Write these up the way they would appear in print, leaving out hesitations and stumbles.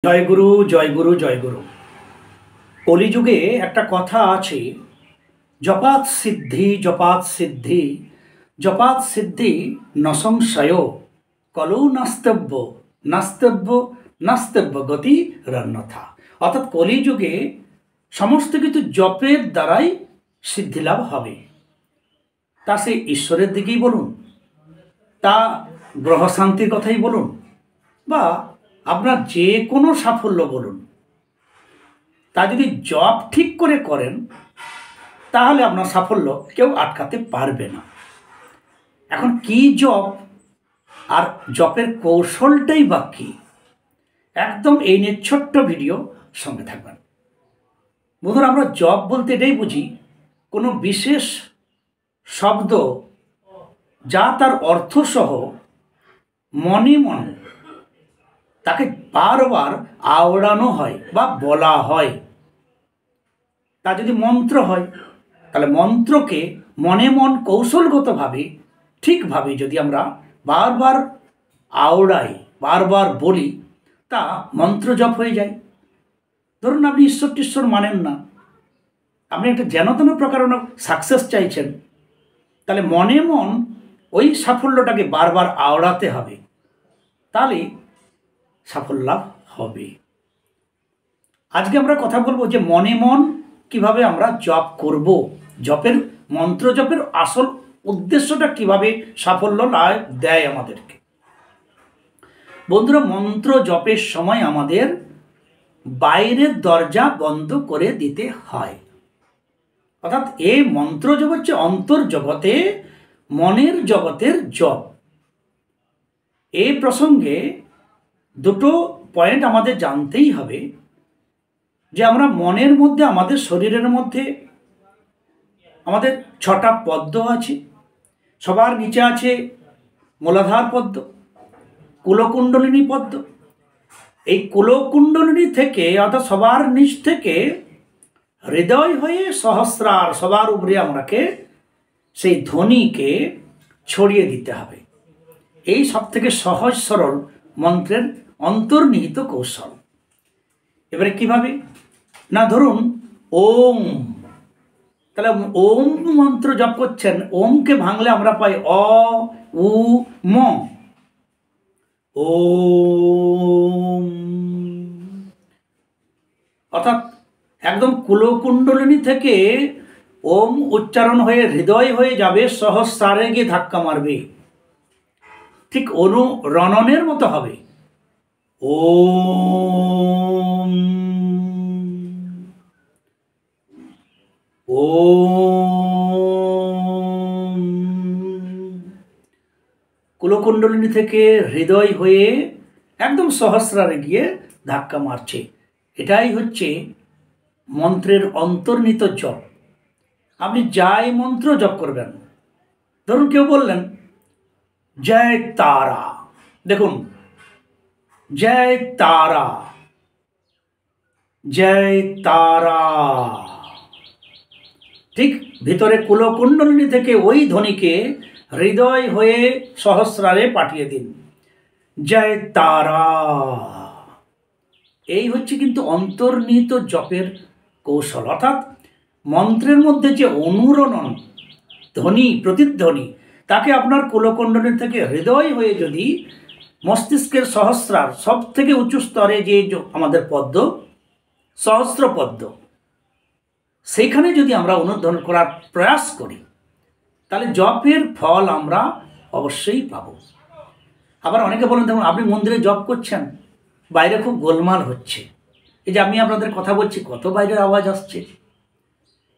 জয় গুরু জয় গুরু জয় গুরু। কলিযুগে একটা কথা আছে, জপাত সিদ্ধি জপাত সিদ্ধি জপাত সিদ্ধি ন সংশয় কলৌ নাস্তব্য নাস্তব্য নাস্তব্য গতি রন্যথা। অর্থাৎ কলিযুগে সমস্ত কিছু জপের দ্বারাই সিদ্ধিলাভ হবে। তা সে ঈশ্বরের দিকেই বলুন, তা গ্রহ শান্তির কথাই বলুন, বা আপনার যে কোনো সাফল্য বলুন, তা যদি জপ ঠিক করে করেন তাহলে আপনার সাফল্য কেউ আটকাতে পারবে না। এখন কি জপ আর জপের কৌশলটাই বা কী, একদম এই নিয়ে ছোট্ট ভিডিও সঙ্গে থাকবেন। বন্ধুরা, আমরা জপ বলতে এটাই বুঝি কোনো বিশেষ শব্দ যা তার অর্থসহ মনে মনে তাকে বারবার আওড়ানো হয় বা বলা হয়। তা যদি মন্ত্র হয় তাহলে মন্ত্রকে মনে মন কৌশলগতভাবে ঠিকভাবে যদি আমরা বারবার আওড়াই, বারবার বলি, তা মন্ত্র জপ হয়ে যায়। ধরুন আপনি ঈশ্বর টিশ্বর মানেন না, আপনি একটা যেনতেন প্রকার সাকসেস চাইছেন, তাহলে মনে মন ওই সাফল্যটাকে বারবার আওড়াতে হবে, তাহলে সাফল্য লাভ হবে। আজকে আমরা কথা বলবো যে মনে মন কিভাবে আমরা জপ করব, জপের মন্ত্র জপের আসল উদ্দেশ্যটা কিভাবে সাফল্য লাভ দেয় আমাদেরকে। বন্ধুরা, মন্ত্র জপের সময় আমাদের বাইরের দরজা বন্ধ করে দিতে হয়। অর্থাৎ এই মন্ত্র জপ হচ্ছে অন্তর্জগতে মনের জগতের জপ। এই প্রসঙ্গে দুটো পয়েন্ট আমাদের জানতেই হবে, যে আমরা মনের মধ্যে, আমাদের শরীরের মধ্যে আমাদের 6টা পদ্ম আছে। সবার নিচে আছে মূলাধার পদ্ম, কুলকুণ্ডলিনী পদ্ম। এই কুলকুণ্ডলিনী থেকে, অর্থাৎ সবার নিচ থেকে হৃদয় হয়ে সহস্রার সবার উপরে আমরাকে সেই ধ্বনিকে ছড়িয়ে দিতে হবে। এই সব থেকে সহজ সরল মন্ত্রের অন্তর্নিহিত কৌশল। এবারে কিভাবে না, ধরুন ওম, তাহলে ওম মন্ত্র জপ করছেন, ওমকে ভাঙলে আমরা পাই অ উ ম, ওম। অর্থাৎ একদম কুলকুণ্ডলিনী থেকে ওম উচ্চারণ হয়ে হৃদয় হয়ে যাবে, সহস্রারে গিয়ে ধাক্কা মারবে, ঠিক অনুরণনের মতো হবে। ওম ওম। কুলকুণ্ডলিনী থেকে হৃদয় হয়ে একদম সহস্রারে গিয়ে ধাক্কা মারছে। এটাই হচ্ছে মন্ত্রের অন্তর্নিহিত জপ। আপনি যাই মন্ত্র জপ করবেন, ধরুন কেউ বললেন জয় তারা, দেখুন জয় তারা জয় তারা, ঠিক ভিতরে কুলকুণ্ডলিনী থেকে ওই ধ্বনিকে হৃদয় হয়ে সহস্রারে পাঠিয়ে দিন, জয় তারা। এই হচ্ছে কিন্তু অন্তর্নিহিত জপের কৌশল। অর্থাৎ মন্ত্রের মধ্যে যে অনুরণন ধ্বনি, প্রতিধ্বনি, তাকে আপনার কুলকুণ্ডলিনী থেকে হৃদয় হয়ে যদি মস্তিষ্কের সহস্রার সব থেকে উঁচু স্তরে যে আমাদের পদ্ম, সহস্র পদ্ম, সেইখানে যদি আমরা অনুধ্বন করার প্রয়াস করি, তাহলে জপের ফল আমরা অবশ্যই পাব। আবার অনেকে বলেন, দেখুন আপনি মন্দিরে জপ করছেন, বাইরে খুব গোলমাল হচ্ছে, এই যে আমি আপনাদের কথা বলছি কত বাইরের আওয়াজ আসছে।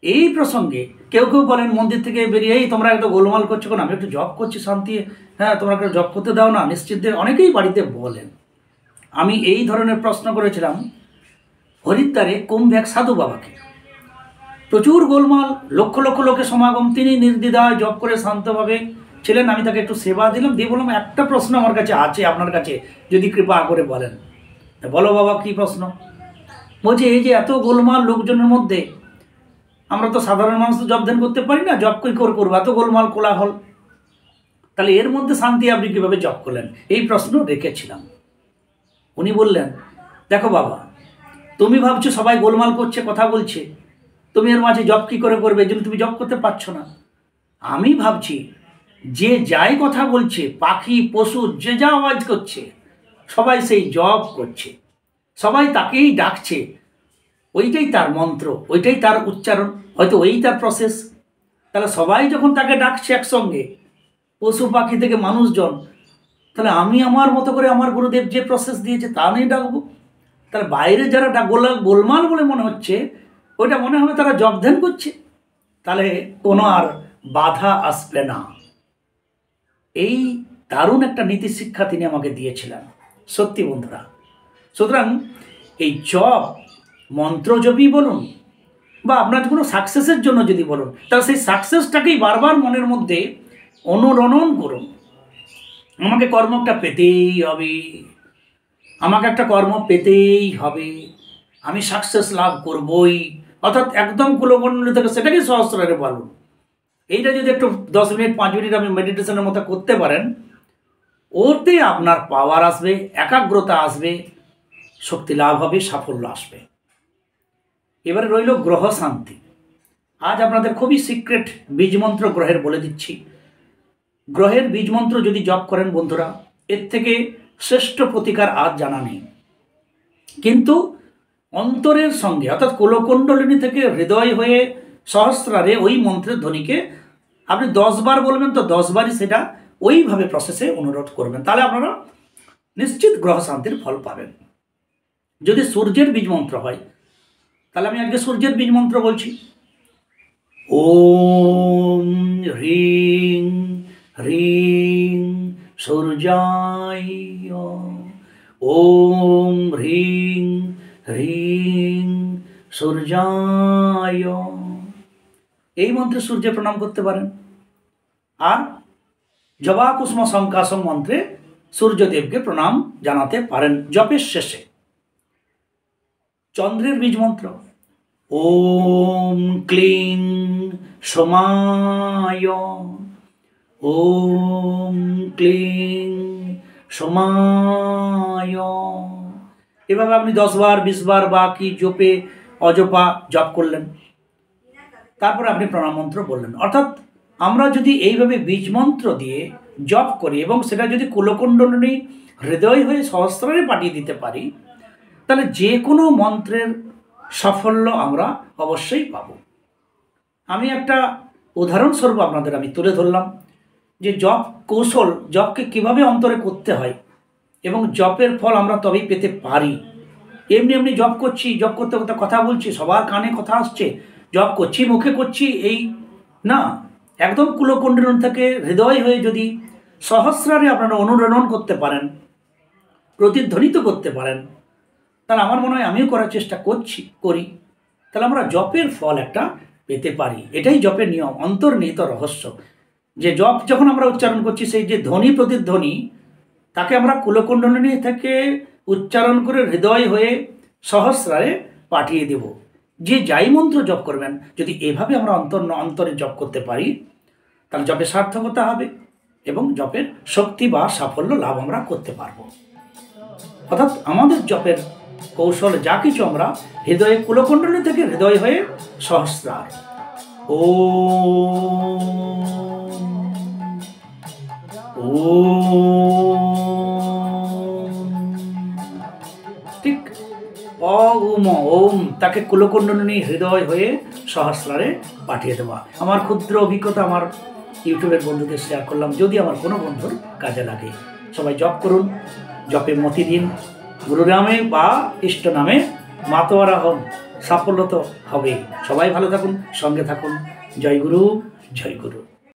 এই প্রসঙ্গে কেউ কেউ বলেন মন্দির থেকে বেরিয়ে, এই তোমরা একটু গোলমাল করছো কেন, আমি একটু জপ করছি শান্তি, হ্যাঁ তোমরা একটু জপ করতে দাও না। নিশ্চিত অনেকেই বাড়িতে বলেন। আমি এই ধরনের প্রশ্ন করেছিলাম হরিদ্বারে কুম্ভে এক সাধু বাবাকে, প্রচুর গোলমাল, লক্ষ লক্ষ লোকের সমাগম, তিনি নির্দ্বিধায় জপ করে শান্তভাবে ছিলেন। আমি তাকে একটু সেবা দিলাম, দিয়ে বললাম একটা প্রশ্ন আমার কাছে আছে আপনার কাছে, যদি কৃপা করে বলেন। বলো বাবা, কি প্রশ্ন? বলছে এই যে এত গোলমাল লোকজনের মধ্যে, আমরা তো সাধারণ মানুষ তো জপ ধ্যান করতে পারি না, জপ কী করে করবো, এত গোলমাল কোলাহল, তাহলে এর মধ্যে শান্তি আপনি কীভাবে জপ করলেন? এই প্রশ্ন রেখেছিলাম। উনি বললেন দেখো বাবা, তুমি ভাবছো সবাই গোলমাল করছে, কথা বলছে, তুমি এর মাঝে জব কী করে করবে, যদি তুমি জব করতে পারছো না। আমি ভাবছি যে যাই কথা বলছে, পাখি পশু যে যা আওয়াজ করছে, সবাই সেই জব করছে, সবাই তাকেই ডাকছে, ওইটাই তার মন্ত্র, ওইটাই তার উচ্চারণ, হয়তো ওই তার প্রসেস। তাহলে সবাই যখন তাকে ডাকছে একসঙ্গে, পশু পাখি থেকে মানুষজন, তাহলে আমি আমার মতো করে আমার গুরুদেব যে প্রসেস দিয়েছে তা নিয়ে ডাকবো। তাহলে বাইরে যারা গোলমাল বলে মনে হচ্ছে, ওইটা মনে হবে তারা জব ধ্যান করছে, তাহলে কোনো আর বাধা আসবে না। এই দারুণ একটা নীতি শিক্ষা তিনি আমাকে দিয়েছিলেন, সত্যি বন্ধুরা। সুতরাং এই জপ মন্ত্রজপই বলুন বা আপনার কোনো সাকসেসের জন্য যদি বলুন, তাহলে সেই সাকসেসটাকেই বারবার মনের মধ্যে অনুরণন করুন। আমাকে কর্মটা পেতেই হবে, আমাকে একটা কর্ম পেতেই হবে, আমি সাকসেস লাভ করবই, অর্থাৎ একদম কুলকুণ্ডলী থেকে সেটাকে সহস্রারে বলুন। এইটা যদি একটু 10 মিনিট 5 মিনিট আপনি মেডিটেশনের মতো করতে পারেন, ওতে আপনার পাওয়ার আসবে, একাগ্রতা আসবে, শক্তি লাভ হবে, সাফল্য আসবে। এবারে রইল গ্রহ শান্তি। আজ আপনাদের খুবই সিক্রেট বীজমন্ত্র গ্রহের বলে দিচ্ছি। গ্রহের বীজমন্ত্র যদি জপ করেন বন্ধুরা, এর থেকে শ্রেষ্ঠ প্রতিকার আজ জানা নেই। কিন্তু অন্তরের সঙ্গে, অর্থাৎ কুলকুণ্ডলিনী থেকে হৃদয় হয়ে সহস্রারে ওই মন্ত্রের ধ্বনিকে আপনি 10 বার বলবেন, তো 10 বারই সেটা ওইভাবে প্রসেসে অনুরোধ করবেন, তাহলে আপনারা নিশ্চিত গ্রহ শান্তির ফল পাবেন। যদি সূর্যের বীজ মন্ত্র হয়, তাহলে আমি আজকে সূর্যের বীজ মন্ত্র বলছি। ওম হ্রিং হ্রিং সূর্যায়, ওম হ্রিং হ্রিং সূর্যায়। এই মন্ত্রে সূর্যে প্রণাম করতে পারেন। আর জবা কুসুম শঙ্কাসম মন্ত্রে সূর্যদেবকে প্রণাম জানাতে পারেন জপের শেষে। চন্দ্রের বীজ মন্ত্র ওম ক্লিং সোমায়, ওম ক্লিং সোমায়। এভাবে আপনি 10 বার 20 বার বা কি জপে অজপা জপ করলেন, তারপরে আপনি প্রণাম মন্ত্র বললেন। অর্থাৎ আমরা যদি এইভাবে বীজ মন্ত্র দিয়ে জপ করি এবং সেটা যদি কুলকুণ্ডলিনী হৃদয় হয়ে সহস্রারে পাঠিয়ে দিতে পারি, তাহলে যে কোনো মন্ত্রের সাফল্য আমরা অবশ্যই পাব। আমি একটা উদাহরণস্বরূপ আপনাদের আমি তুলে ধরলাম যে জপ কৌশল, জপকে কিভাবে অন্তরে করতে হয় এবং জপের ফল আমরা তবেই পেতে পারি। এমনি এমনি জপ করছি, জপ করতে করতে কথা বলছি, সবার কানে কথা আসছে, জপ করছি, মুখে করছি, এই না। একদম কুলকুণ্ডলিনী থেকে হৃদয় হয়ে যদি সহস্রারে আপনারা অনুরণন করতে পারেন, প্রতিধ্বনিত করতে পারেন, তাহলে আমার মনে হয় আমিও করার চেষ্টা করি, তাহলে আমরা জপের ফল একটা পেতে পারি। এটাই জপের নিয়ম, অন্তর্নিহিত রহস্য। যে জপ যখন আমরা উচ্চারণ করছি, সেই যে ধ্বনি প্রতিধ্বনি, তাকে আমরা কুলকুণ্ডলিনী থেকে উচ্চারণ করে হৃদয় হয়ে সহস্রারে পাঠিয়ে দেব। যে যাই মন্ত্র জপ করবেন, যদি এভাবে আমরা অন্তরে জপ করতে পারি, তাহলে জপের সার্থকতা হবে এবং জপের শক্তি বা সাফল্য লাভ আমরা করতে পারবো। অর্থাৎ আমাদের জপের কৌশল যা কিছু আমরা হৃদয়ে কুলকুণ্ডলী থেকে হৃদয় হয়ে সহস্রার। ও ঠিক ওম ওম, তাকে কুলকুণ্ডলিনী হৃদয় হয়ে সহস্রারে পাঠিয়ে দেওয়া। আমার ক্ষুদ্র অভিজ্ঞতা আমার ইউটিউবের বন্ধুদের শেয়ার করলাম, যদি আমার কোনো বন্ধুর কাজে লাগে। সবাই জপ করুন, জপে মতি দিন, গুরু নামে বা ইষ্ট নামে মাতোয়ারা হন, সাফল্য তো হবেই। সবাই ভালো থাকুন, সঙ্গে থাকুন। জয় গুরু, জয় গুরু।